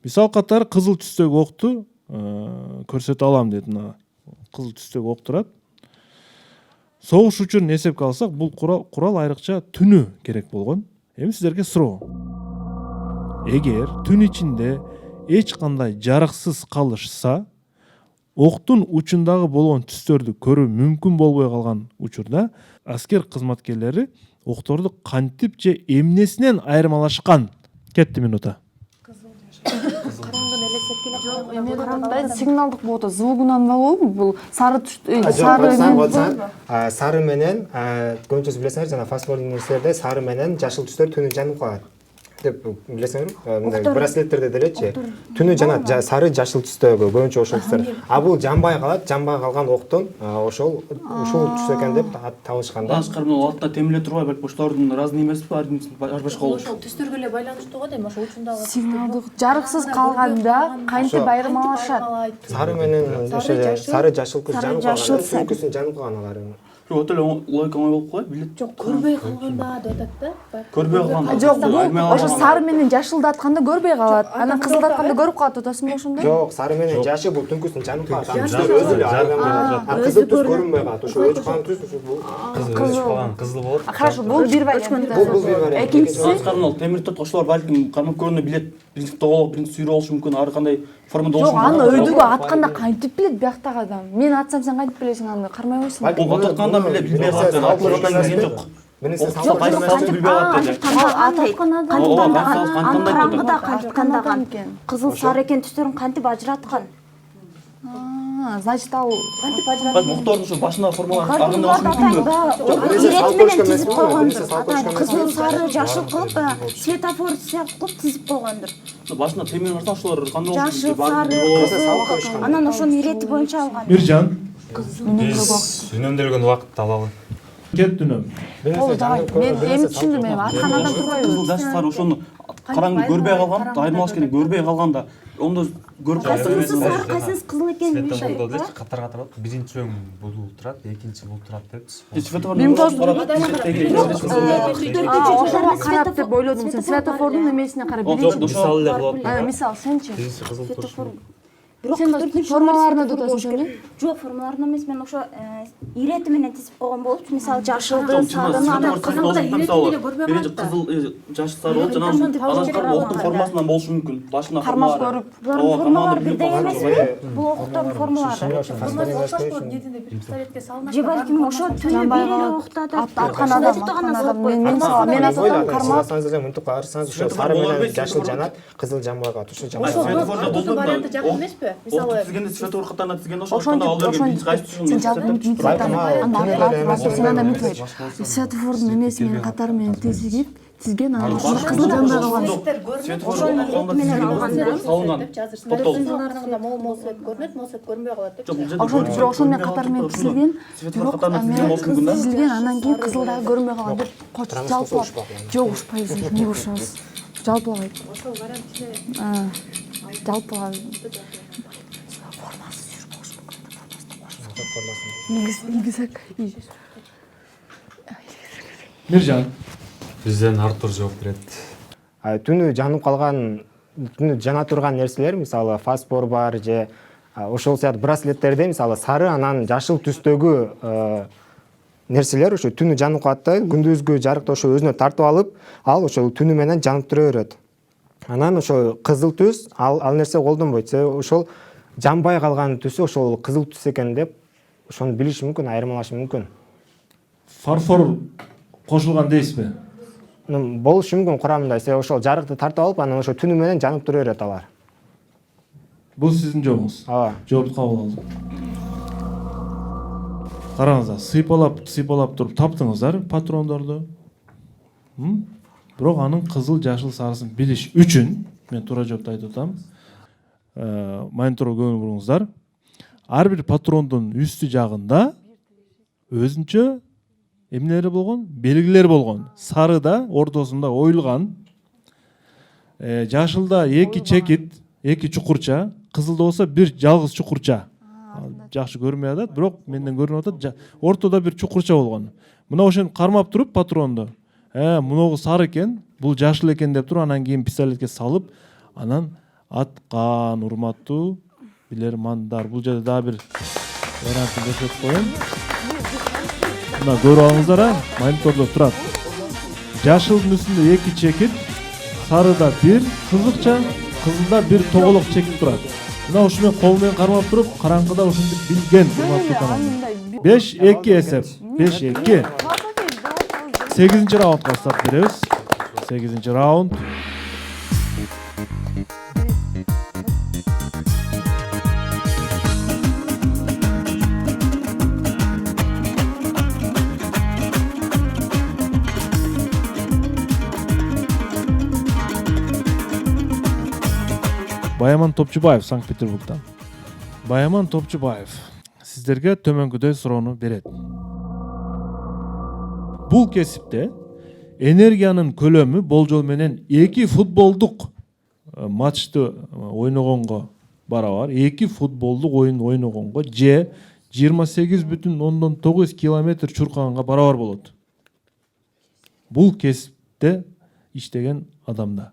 Мисал катары кызыл түстөгү окту көрсөтө алам дейт. Кызыл түстөгү ок турат. Согуш учурун эсепке алсак, бул курал айрыкча түнү керек болгон. Эми сиздерге суроо. Эгер түн ичинде эч кандай жарыксыз калышса, октун учундагы болгон түстөрдү көрүү мүмкүн болбой калган учурда аскер кызматкерлери окторду кантип же эмнесинен айырмалашкан? Кетти минута. Сигналдык болот, звугунан болобу? Бул сары сары менен көбүнчөсү билесиңер, жана фосфордун нерселерде сары менен жашыл түстөр түнү жанып калат деп билесиңерби? Мындай браслеттерде делечи. Түнү жана сары жашыл түстөгү көбүнчө ошол түстөр. А бул жанбай калат, жанбай калган октун ушул түс экен деп табышкан да. Башкар мына алтта темиле турбай, балки ошолордун разный эмеспи, ар башка болот. Ошол түстөргө эле байланыштуу го дейм, ошо учундагы сигналдык жарыксыз калганда кантип айырмалашат? Сары менен сары жашыл күз жанып калган, түнкүсүн жанып калган алар. Өтө эле логика оңой болуп калат, билет. Жок, көрбөй калганда деп атат да. Көрбөй калганда. Жок, ошо сары менен жашылды атканда көрбөй калат. Анан кызылды атканда көрүп калат, атасың ошондой? Жок, сары менен жашы бул түнкүсүн жанып калат. Өзү эле айган болот. Кызыл түс көрүнбөй калат. Ошо өчүп калган түс бул кызыл болот. Хорошо, бул бир вариант. Бул бир вариант. Экинчиси темир тот ошолор балким кармап көрүнө билет. Принцип тоголуп, принцип сүйрө болушу мүмкүн, ар кандай формада болушу мүмкүн. Жок, аны өйдүгө атканда кантип билет бияктагы адам? Мен атсам сен кантип билесиң аны? Кармай койсуң. Бул атканда билбей калат. Кызыл сары экен түстөрүн кантип ажыраткан? Значит, ал кантип ажыраткан? Муктардын ошо башына формалар аргында тизип койгондур. Кызыл сары жашыл кылып, светофор сыяктуу кылып тизип койгондур. Башына темир барса ошолор кандай болушу? Жашыл, сары, кызыл. Анан ошонун ирети боюнча алган. Миржан. Биз үнөмдөлгөн убакытты алалы. Кет үнөм. Мен эми түшүндүм, эми атканадан турбайбы? Жашыл сары ошону караңгы көрбөй калган, айырмалаш керек көрбөй калганда ондо көрүп калсаңыз сары кайсыңыз кызыл экенин катар биринчи өң бул турат, экинчи бул турат деп. Карап деп ойлодум, сен светофордун эмесине карап мисалы эле кылып атат. Мисал сенчи? Светофор Сен формаларына дотосуң беле? Жок, формаларына эмес, мен ошо ирети менен тизип койгон болчу. Мисалы жашылды, сарыны, анан кызылды иретине көрбөй калат. Кызыл, жашыл, сары болуп, анан октун формасынан болушу мүмкүн. Башына кармап көрүп. Формалар бирдей эмес. Бул октордун формалары. Же балким ошо түнү бир эле октотот. Аткан адам. Мен атам кармап. Мынтип карасаңыз, ошо сары менен жашыл жанат, кызыл жанбай калат. Ошо жанбай калат. Ошол варианты жакын эмеспи? Мисалы тизгенде светофор катарына тизгенде ошол ал жерге биринчи кайсы түшүн. Сен жалпы светофордун эмеси менен катары менен тизген анан ошо кызыл жанбай калган. Ошону менен алганда салынган. Топтолгон. Мол свет көрүнөт, мол свет көрүнбөй калат деп. Ошону менен катары менен тизилген. Тизилген, анан кийин кызыл дагы көрүнбөй калган деп жалпылап. Жок, ушпайбыз, эмне ушабыз? Жалпылабайт. Ошол вариант ичинде жалпылап. Миржан. Бизден Артур жооп берет. Түнү жанып калган, түнү жана турган нерселер, мисалы фосфор бар же ошол сыяктуу браслеттерде мисалы сары анан жашыл түстөгү нерселер ошо түнү жанып калат да, күндүзгү жарыкты ошо өзүнө тартып алып, ал ошол түнү менен жанып тура берет. Анан ошол кызыл түс ал нерсе колдонбойт. Себеби ошол жанбай калган түсү ошол кызыл түс экен деп ошону билиш мүмкүн, айырмалашы мүмкүн. Фарфор кошулган дейсизби? Болушу мүмкүн курамында. Себеби ошол жарыкты тартып алып, анан ошо түнү менен жанып тура берет алар. Бул сиздин жообуңуз. Ооба. Жоопту кабыл алдым. Караңыздар, сыйпалап туруп таптыңыздар патрондорду. Бирок анын кызыл, жашыл, сарысын билиш үчүн мен туура жоопту айтып атам. Мониторго көңүл буруңуздар. Ар бир патрондун үстү жагында өзүнчө эмнелери болгон, белгилер болгон. Сарыда ортосунда оюлган, жашылда 2 чекит, 2 чукурча, кызылда болсо бир жалгыз чукурча. Жакшы көрмөй атат, бирок менден көрүнүп атат, ортодо бир чукурча болгон. Мына ошону кармап туруп патронду, муногу сары экен, бул жашыл экен деп туруп, анан кийин пистолетке салып, анан аткан. Урматтуу билермандар, бул жерде дагы бир вариантын көрсөтүп коеюн. Мына көрүп алыңыздар, монитордо турат. Жашылдын үстүндө 2 чекит, сарыда 1 кызыкча, кызылда 1 тоголок чекит турат. Мына ушу мен кол менен кармап туруп, караңгыда ушинтип билген урматтуу команда. 5-2 эсеп. 5-2. 8-чи раундга старт беребиз. 8-чи раунд. Баяман Топчубаев, Санкт-Петербургдан. Баяман Топчубаев сиздерге төмөнкүдөй суроону берет. Бул кесипте энергиянын көлөмү болжол менен 2 футболдук матчты ойногонго барабар, 2 футболдук оюн ойногонго же 28,9 километр чуркаганга барабар болот. Бул кесипте иштеген адамда.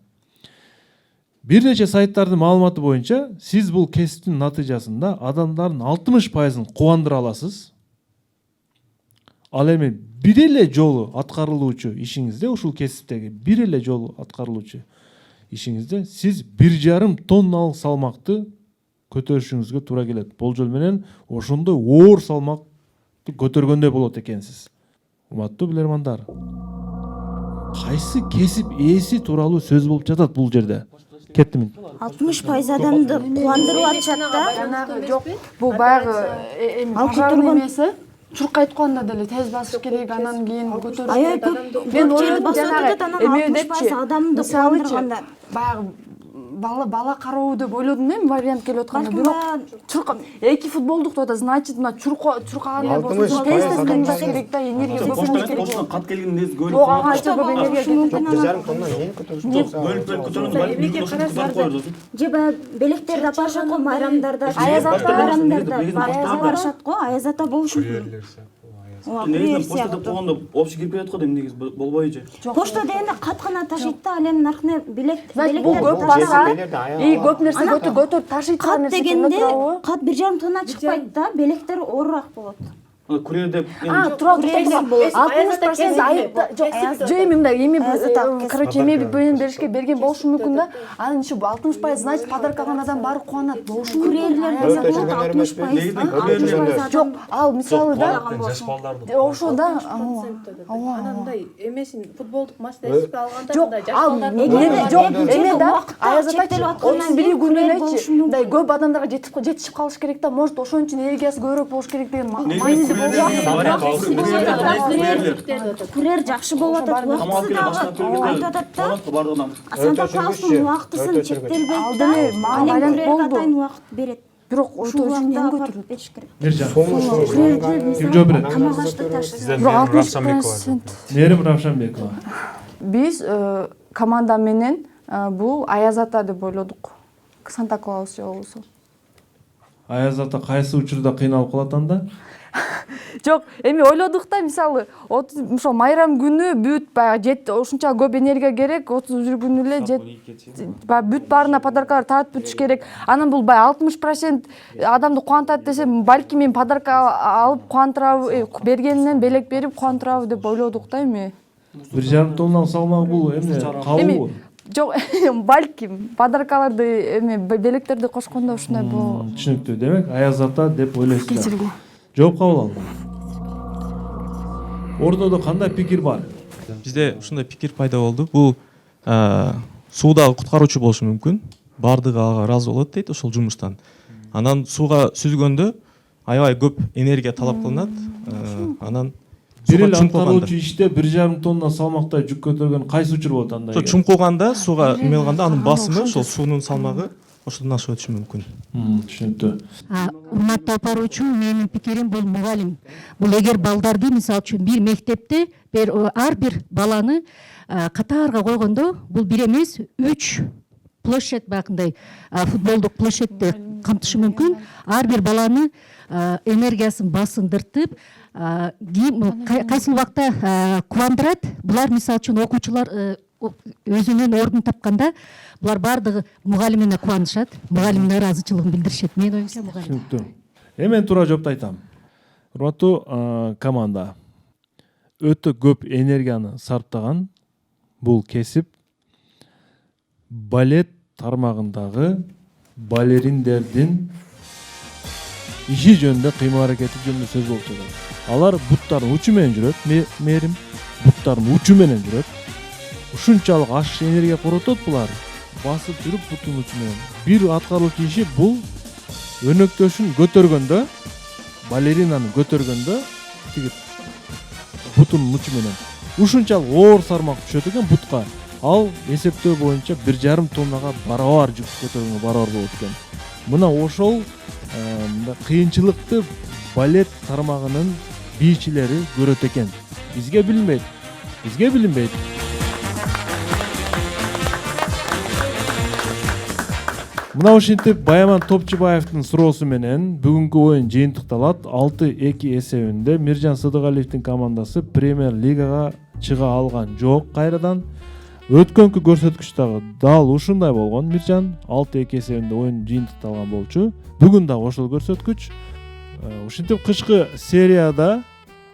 Бир нече сайттардын маалыматы боюнча, сиз бул кесиптин натыйжасында адамдардын 60%-ын кубандыра аласыз. Ал эми бир эле жолу аткарылуучу ишиңизде, ушул кесиптеги бир эле жолу аткарылуучу ишиңизде сиз 1,5 тонналык салмакты көтөрүшүңүзгө туура келет. Болжол менен ошондой оор салмакты көтөргөндөй болот экенсиз. Урматтуу билермандар, кайсы кесип ээси тууралуу сөз болуп жатат бул жерде? Кеттим. 60% адамды кубандырып атышат да. Жанагы жок, бул баягы пожарный эмеси. Чуркайтканда деле тез басыш керек, анан кийин көтөрүш керек. Мен ойлодум жанагы эме депчи, адамды кубандырганда баягы бала кароо деп ойлодум мен вариант келип атканда, бирок чурка 2 футболдук да, значит, мына чуркаганда болсо тез кыймылдаш керек да, энергия көп керек. Ошондо кат келген нерсе көп. Жок, ага анча көп энергия кетет. 1,5 тонна эң көтөрүлгөн. Же баягы белектерди апарышат го майрамдарда, аязатта барышат го, аязатта болушу мүмкүн. Негизинен почтада болгондо общий кирип кетет го дейм, негизи болбойбу же. Почта дегенде кат гана ташыйт да, ал эми наркына белектер. Бул көп баса, көп нерсе көтөрүп ташыйт да нерсе. Кат дегенде кат 1,5 тонна чыкпайт да, белектер оорураак болот. Курьер деп. Тура 60% айыпта жок. Же эми мындай эми короче эме бөлүн беришке берген болушу мүмкүн да. Анын ичи 60%, значит, подарок алган адам баары кубанат болушу мүмкүн. Курьерлер Жок, ал мисалы да жаш балдарды. ошо да. Анан мындай эмесин футболдук матчта эсепке алганда Жок, мындай жаш ал балдар жок, эме да аязатачы 31 күн элечи мындай көп адамдарга жетишип калыш керек да, может ошон үчүн энергиясы көбүрөөк болуш керек деген майнеси Курьер жакшы болуп атат, убактысы дагы айтып атат да. Санта Клаустун убактысын чектелбейт. Ал эми болду. Убакыт берет. Бирок ошол үчүн эң көтөрүлөт. Бериш керек. Ким жооп берет? Тамак-ашты ташыйт. Сизден Равшанбекова. Мээрим Равшанбекова. Биз команда менен бул Аязата деп ойлодук. Санта Клаус же болсо. Аязата кайсы учурда кыйналып калат анда? Жок, эми ойлодук да, мисалы, ошол майрам күнү бүт баягы жет, ошунча көп энергия керек, 31 күнү эле жет, бүт баарына подаркалар тартып бүтүш керек. Анан бул баягы 60% адамды кубантат десем, балки мен подарка алып кубантырабы, бергенинен белек берип кубантырабы деп ойлодук да эми. 1,5 тонналык салмак бул эмне кабыл? жок балким подаркаларды эме белектерди кошкондо ушундай болот. Түшүнүктүү. Демек Аяз ата деп ойлойсуздар. Кечиргиле. Жооп кабыл алдым. Ордодо кандай пикир бар? Бизде ушундай пикир пайда болду. Бул суудагы куткаруучу болушу мүмкүн. Бардыгы ага ыраазы болот дейт ошол жумуштан. Анан сууга сүзгөндө аябай көп энергия талап кылынат. Анан Бир эле аткаруучу иште 1,5 тонна салмактай жүк көтөргөн кайсы учур болот анда? Чуңкуганда сууга эме кылганда анын басымы ошол суунун салмагы ошодон ашып өтүшү мүмкүн. Түшүнүктүү. Урматтуу апаруучу, менин пикирим бул мугалим. Бул эгер балдарды мисалы үчүн бир мектепте ар бир баланы катаарга койгондо бул бир эмес 3 площадь баягындай футболдук площадьти камтышы мүмкүн. Ар бир баланы энергиясын басындыртып, кайсыл убакта кубандырат. Булар мисалы үчүн окуучулар өзүнүн ордун тапканда булар бардыгы мугалимине кубанышат, мугалимине ыраазычылыгын билдиришет. Мен оюмча мугалим. Түшүнүктүү. Мен туура жоопту айтам. Урматтуу команда, өтө көп энергияны сарптаган бул кесип балет тармагындагы балериндердин иши жөнүндө, кыймыл аракети жөнүндө сөз болуп жатат. Алар буттардын учу менен жүрөт, мээрим буттардын учу менен жүрөт. Ушунчалык аш энергия коротот булар. Басып жүрүп буттун учу менен. Бир аткаруучу иши бул өнөктөшүн көтөргөндө, балеринаны көтөргөндө тиги бутунун учу менен ушунчалык оор сармак түшөт экен бутка. Ал эсептөө боюнча 1,5 тоннага барабар жүк көтөргөнгө барабар болот экен. Мына ошол кыйынчылыкты балет тармагынын бийчилери көрөт экен. Бизге билинбейт. Мына ушинтип Баяман Топчубаевдин суроосу менен бүгүнкү оюн жыйынтыкталат. 6-2 эсебинде Миржан Сыдыгалиевдин командасы премьер лигага чыга алган жок кайрадан. Өткөнкү көрсөткүч дагы дал ушундай болгон. Миржан 6-2 эсебинде оюн жыйынтыкталган болчу. Бүгүн дагы ошол көрсөткүч. Ушинтип кышкы серияда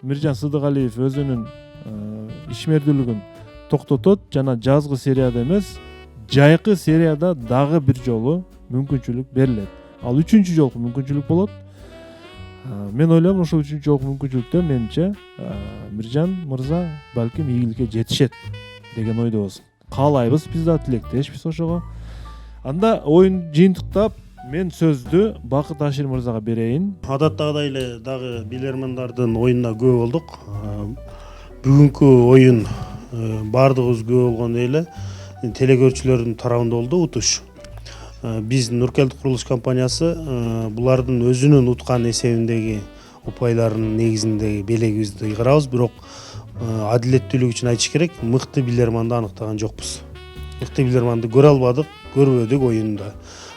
Миржан Сыдыгалиев өзүнүн ишмердүүлүгүн токтотот жана жазгы серияда эмес, жайкы серияда дагы бир жолу мүмкүнчүлүк берилет. Ал 3-чү жолку мүмкүнчүлүк болот. Мен ойлойм ошол 3-чү жолку мүмкүнчүлүктө менимче Миржан мырза балким ийгиликке жетишет деген ойдобуз. Каалайбыз, биз да тилектешпиз ошого. Анда оюн жыйынтыктап мен сөздү Бакыт Ашир мырзага берейин. Адаттагыдай эле дагы билермандардын оюнуна күбө болдук. Бүгүнкү оюн бардыгыбыз күбө болгондой эле телекөрүүчүлөрдүн тарабында болду утуш. Биз Нуркелдик курулуш компаниясы булардын өзүнүн уткан эсебиндеги упайларынын негизинде белегибизди ыйгарабыз, бирок адилеттүүлүк үчүн айтыш керек, мыкты билерманды аныктаган жокпуз. Мыкты билерманды көрө албадык, көрбөдүк оюнда.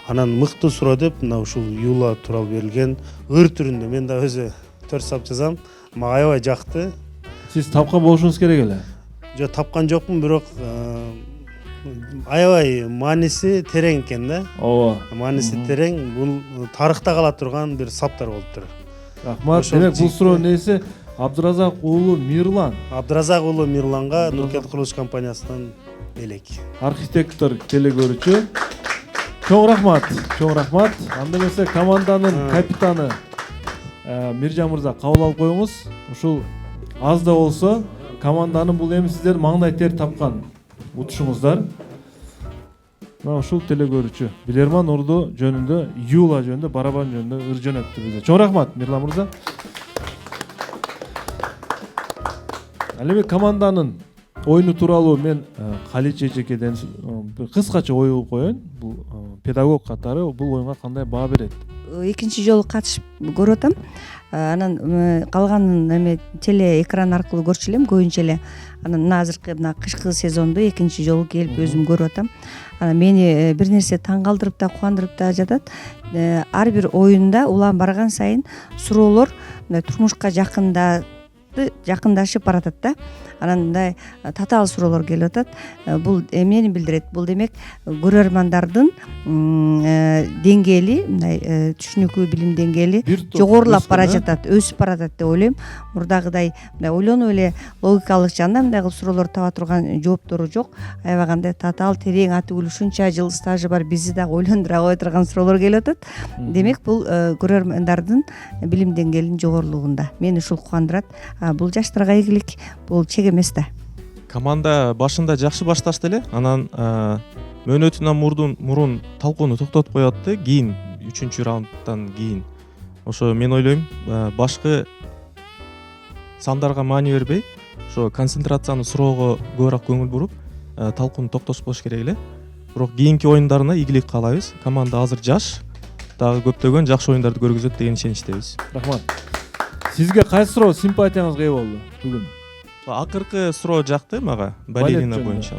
Анан мыкты суроо деп мына ушул Юла тууралуу берилген ыр түрүндө мен да өзү 4 сап жазам. Мага аябай жакты. Сиз тапкан болушуңуз керек эле. Жок, тапкан жокмун, бирок аябай мааниси терең экен да. Ооба. Мааниси терең, бул тарыхта кала турган бир саптар болуптур. Рахмат. Демек бул суроонун ээси Абдыразак уулу Мирлан. Абдыразак уулу Мирланга Нуркелдик курулуш компаниясынан элек. Архитектор телекөрүүчү. Чоң рахмат. Анда эмесе команданын капитаны Миржан мырза кабыл алып коюңуз. Ушул аз да болсо команданын бул эми сиздер маңдай тер тапкан утушуңуздар. Мына ушул телекөрүүчү билерман орду жөнүндө, Юла жөнүндө, барабан жөнүндө ыр жөнөттү бизге. Чоң рахмат Мирлан мырза. Ал эми команданын оюну тууралуу мен Калич эжекеден кыскача ой коеюн. Бул педагог катары бул оюнга кандай баа берет? Экинчи жолу катышып көрүп атам. Анан калганын эме теле экран аркылуу көрчү элем көбүнчө эле. Анан мына азыркы мына кышкы сезондо экинчи жолу келип өзүм көрүп атам. Анан мени бир нерсе таң калтырып да, кубандырып да жатат. Ар бир оюнда улам барган сайын суроолор турмушка жакында сыяктуу жакындашып баратат да. Анан мындай татаал суроолор келип атат. Бул эмнени билдирет? Бул демек көрөрмандардын деңгээли, мындай түшүнүкү, билим деңгээли жогорулап бара жатат, өсүп баратат деп ойлойм. Мурдагыдай мындай ойлонуп эле логикалык жагынан мындай кылып суроолор таба турган жооптору жок. Аябагандай татаал, терең, аты ушунча жыл стажы бар бизди дагы ойлондура кое турган суроолор келип атат. Демек бул көрөрмандардын билим деңгээлинин жогорулугунда. Мени ушул кубандырат. Бул жаштарга ийгилик, бул чек эмес да. Команда башында жакшы башташты эле, анан мөөнөтүнөн мурун талкууну токтотуп коет да, кийин 3-чү раундтан кийин. Ошо мен ойлойм, башкы сандарга маани бербей, ошо концентрацияны суроого көбүрөөк көңүл буруп, талкууну токтотуп коюш керек эле. Бирок кийинки оюндарына ийгилик каалайбыз. Команда азыр жаш, дагы көптөгөн жакшы оюндарды көргүзөт деген ишеничтебиз. Рахмат. Сизге кайсы суроо симпатияңызга ээ болду бүгүн? Акыркы суроо жакты мага, балерина боюнча.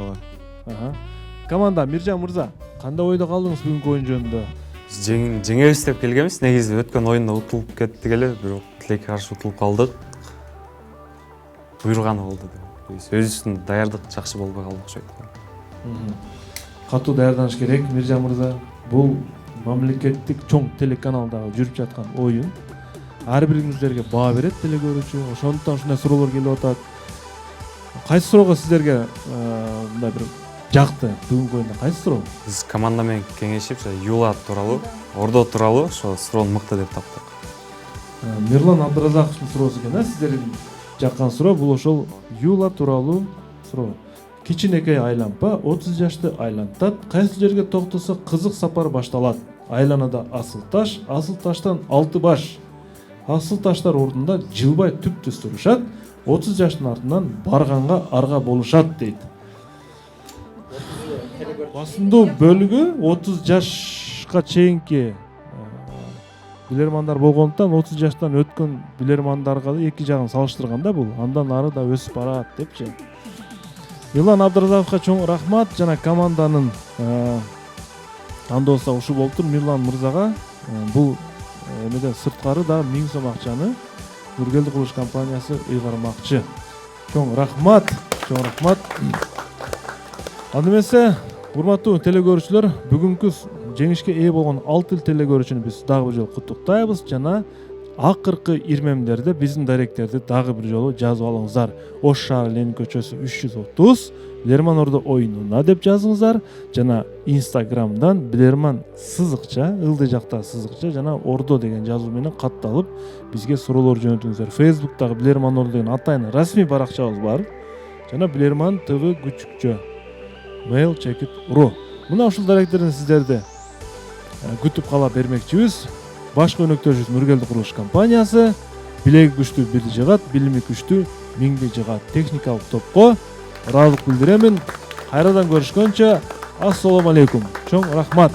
Команда Миржан мырза, кандай ойдо калдыңыз бүгүнкү оюн жөнүндө? Жеңебиз деп келгенбиз. Негизи өткөн оюнда утулуп кеттик эле, бирок тилекке каршы утулуп калдык. Буйруганы болду деп. Өзүбүздүн даярдык жакшы болбой калды окшойт. Катуу даярданыш керек, Миржан мырза. Бул мамлекеттик чоң телеканалдагы жүрүп жаткан оюн. Ар бириңиздерге баа берет телекөрүүчү. Ошондуктан ушундай суроолор келип атат. Кайсы суроого сиздерге мындай бир жакты бүгүнкү оюнда? Кайсы суроо? Биз команда менен кеңешип, Юла тууралуу, Ордо тууралуу ошо суроону мыкты деп таптык. Мирлан Абдыразаковдун суроосу экен, сиздердин жаккан суроо бул ошол Юла тууралуу суроо. Кичинекей айланпа 30 жашты айлантат. Кайсы жерге токтосо кызык сапар башталат. Айланада асыл таштан 6 баш. Асыл таштар ордунда жылбай түп-түз турушат. 30 жаштын артынан барганга арга болушат дейт. Басындуу бөлүгү 30 жашка чейинки билермандар болгондуктан 30 жаштан өткөн билермандарга эки жагын салыштырганда бул андан ары да өсүп барат депчи. Мирлан Абдыразаковго чоң рахмат, жана команданын анда болсо ушул болуптур. Мирлан мырзага бул эмеден сырткары да 1000 сом акчаны Нургелди курулуш компаниясы ыйгармакчы. Чоң рахмат, чоң рахмат. Анда эмесе, урматтуу телекөрүүчүлөр, бүгүнкү жеңишке ээ болгон Алтыл телекөрүүчүнү биз дагы бир жолу куттуктайбыз жана акыркы ирмемдерде биздин даректерди дагы бир жолу жазып алыңыздар. Ош шаары Ленин көчөсү 330 Билерман Ордо оюнуна деп жазыңыздар жана Инстаграмдан Билерман сызыкча, ылдый жакта сызыкча жана Ордо деген жазуу менен катталып бизге суроолор жөнөтүңүздөр. Фейсбуктагы Билерман Ордо деген атайын расмий баракчабыз бар. Жана Билерман ТВ күчүкчө mail@.ru. Мына ушул даректерден сиздерди күтүп кала бермекчибиз. Башкы өнөктөшүбүз Нургелди курулуш компаниясы, билеги күчтүү бирди жыгат, билими күчтүү миңди жыгат техникалык топко ыраазылык билдиремин. Кайрадан көрүшкөнчө ассалому алейкум. Чоң рахмат.